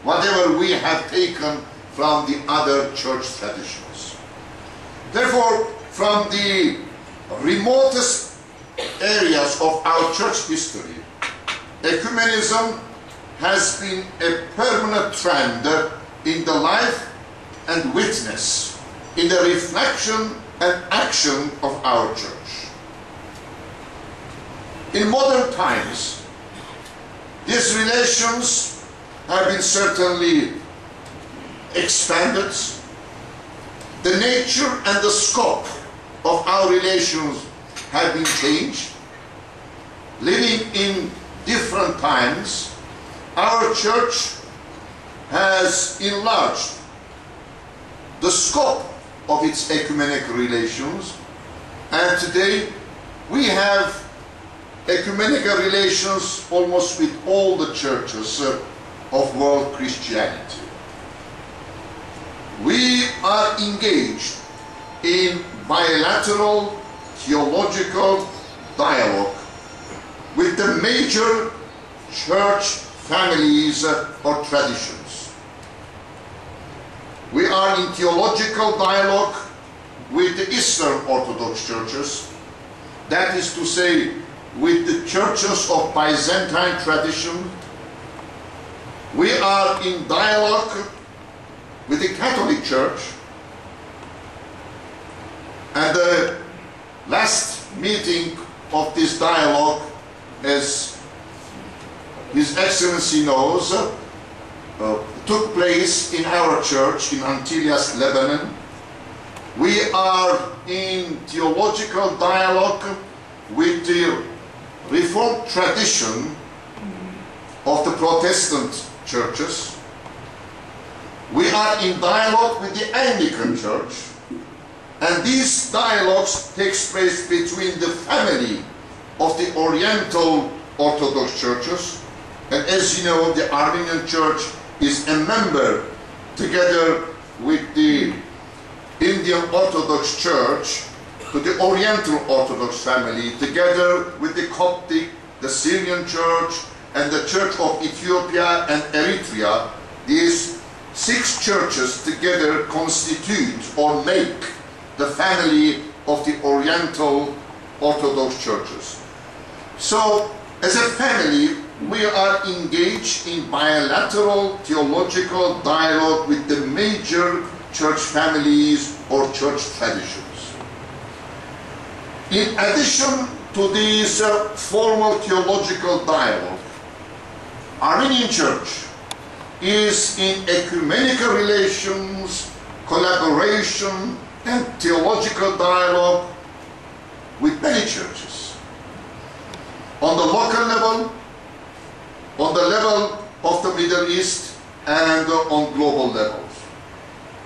whatever we have taken from the other church traditions. Therefore, from the remotest areas of our church history, ecumenism has been a permanent trend in the life and witness, in the reflection and action of our church. In modern times, these relations have been certainly expanded. The nature and the scope of our relations have been changed. Living in different times, our church has enlarged the scope of its ecumenical relations, and today we have ecumenical relations almost with all the churches of world Christianity. We are engaged in bilateral theological dialogue with the major church families or traditions. We are in theological dialogue with the Eastern Orthodox churches, that is to say, with the churches of Byzantine tradition. We are in dialogue with the Catholic Church, and the last meeting of this dialogue, as His Excellency knows, took place in our church in Antilias, Lebanon. We are in theological dialogue with the Reformed tradition of the Protestant churches. We are in dialogue with the Anglican Church, and these dialogues take place between the family of the Oriental Orthodox churches, and as you know, the Armenian Church is a member, together with the Indian Orthodox Church, to the Oriental Orthodox family, together with the Coptic, the Syrian Church, and the Church of Ethiopia and Eritrea. These 6 churches together constitute or make the family of the Oriental Orthodox churches. So, as a family, we are engaged in bilateral theological dialogue with the major church families or church traditions. In addition to these formal theological dialogue, Armenian Church is in ecumenical relations, collaboration, and theological dialogue with many churches. On the local level, on the level of the Middle East, and on global levels.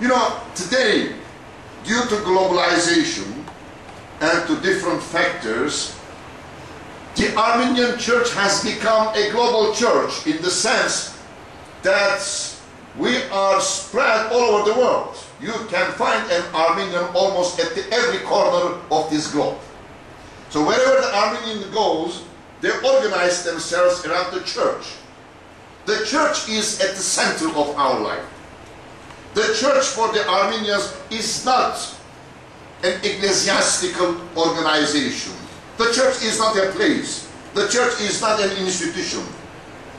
You know, today, due to globalization and to different factors, the Armenian Church has become a global church in the sense that we are spread all over the world. You can find an Armenian almost at every corner of this globe. So wherever the Armenian goes, they organize themselves around the church. The church is at the center of our life. The church for the Armenians is not an ecclesiastical organization. The church is not a place. The church is not an institution.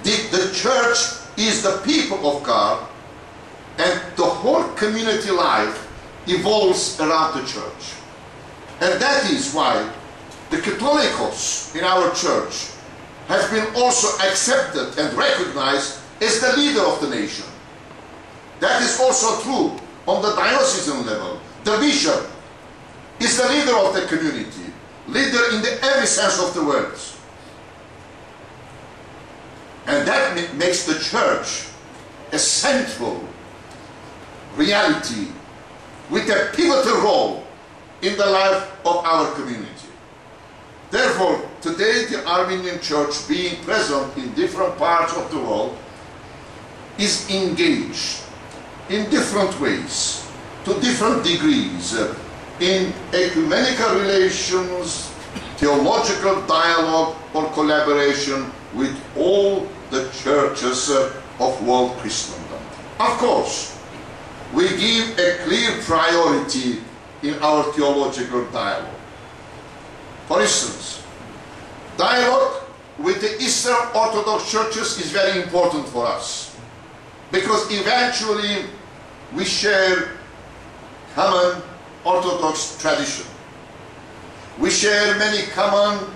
The church is the people of God, and the whole community life evolves around the church. And that is why the Catholicos in our church has been also accepted and recognized as the leader of the nation. That is also true on the diocesan level. The bishop is the leader of the community, leader in every sense of the word. And that makes the church a central reality with a pivotal role in the life of our community. Therefore, today the Armenian Church, being present in different parts of the world, is engaged in different ways, to different degrees, in ecumenical relations, theological dialogue or collaboration with all the churches of world Christendom. Of course, we give a clear priority in our theological dialogue. For instance, dialogue with the Eastern Orthodox churches is very important for us, because eventually we share common Orthodox tradition. We share many common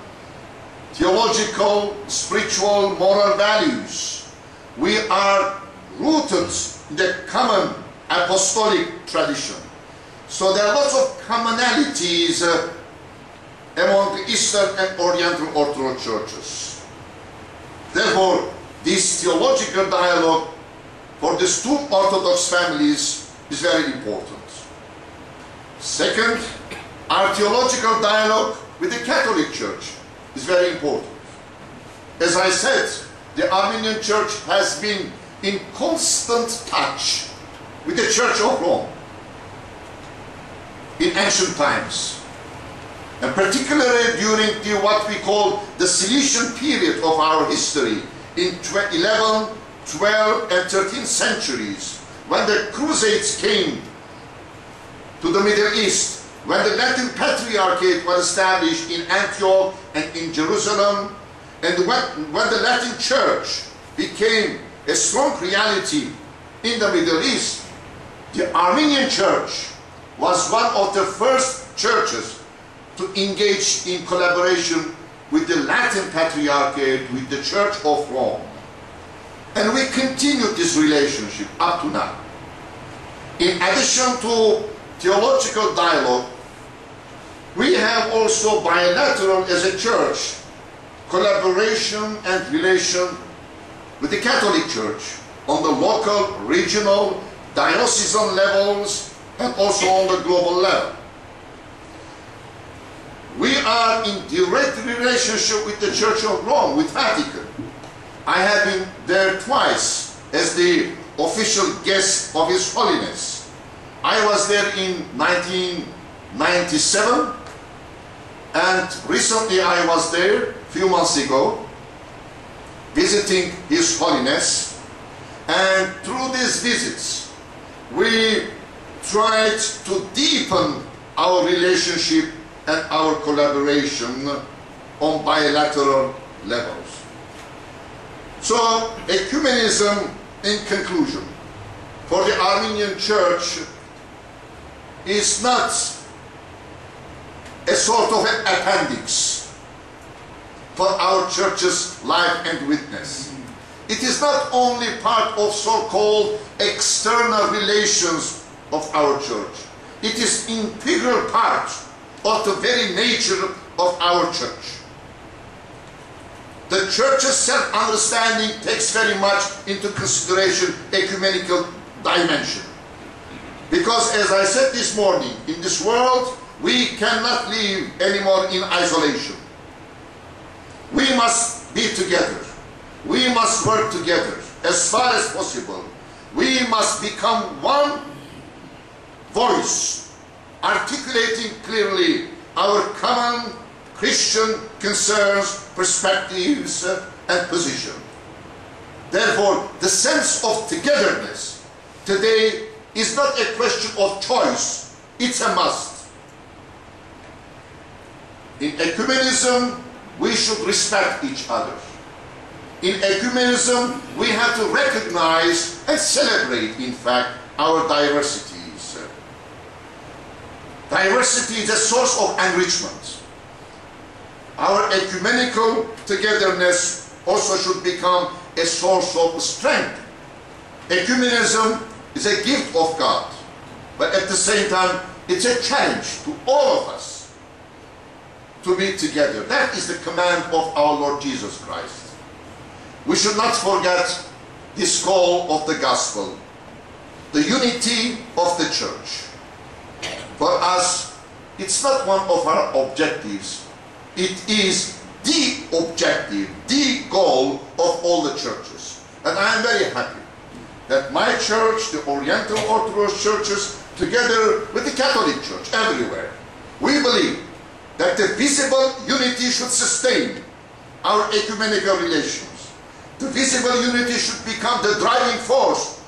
theological, spiritual, moral values. We are rooted in the common apostolic tradition. So there are lots of commonalities among the Eastern and Oriental Orthodox churches. Therefore, this theological dialogue for these two Orthodox families is very important. Second, our theological dialogue with the Catholic Church is very important. As I said, the Armenian Church has been in constant touch with the Church of Rome in ancient times, and particularly during what we call the Cilician period of our history in 11th, 12th and 13th centuries, when the Crusades came to the Middle East, when the Latin Patriarchate was established in Antioch and in Jerusalem, and when the Latin Church became a strong reality in the Middle East, the Armenian Church was one of the first churches to engage in collaboration with the Latin Patriarchate, with the Church of Rome. And we continued this relationship up to now. In addition to theological dialogue, we have also bilateral, as a church, collaboration and relation with the Catholic Church on the local, regional, diocesan levels, and also on the global level. We are in direct relationship with the Church of Rome, with Vatican. I have been there twice as the official guest of His Holiness. I was there in 1997, and recently I was there a few months ago visiting His Holiness, and through these visits we tried to deepen our relationship and our collaboration on bilateral levels. So, ecumenism, in conclusion, for the Armenian Church is not a sort of an appendix for our Church's life and witness. It is not only part of so-called external relations of our Church. It is an integral part of the very nature of our Church. The Church's self-understanding takes very much into consideration ecumenical dimension. Because, as I said this morning, in this world we cannot live anymore in isolation. We must be together. We must work together as far as possible. We must become one voice, articulating clearly our common Christian concerns, perspectives, and position. Therefore, the sense of togetherness today is not a question of choice, it's a must. In ecumenism, we should respect each other. In ecumenism, we have to recognize and celebrate, in fact, our diversities. Diversity is a source of enrichment. Our ecumenical togetherness also should become a source of strength. Ecumenism is a gift of God, but at the same time, it's a challenge to all of us to be together. That is the command of our Lord Jesus Christ. We should not forget this call of the gospel, the unity of the church. For us, it's not one of our objectives. It is the objective, the goal of all the churches. And I am very happy that my church, the Oriental Orthodox churches, together with the Catholic Church everywhere, we believe that the visible unity should sustain our ecumenical relations. The visible unity should become the driving force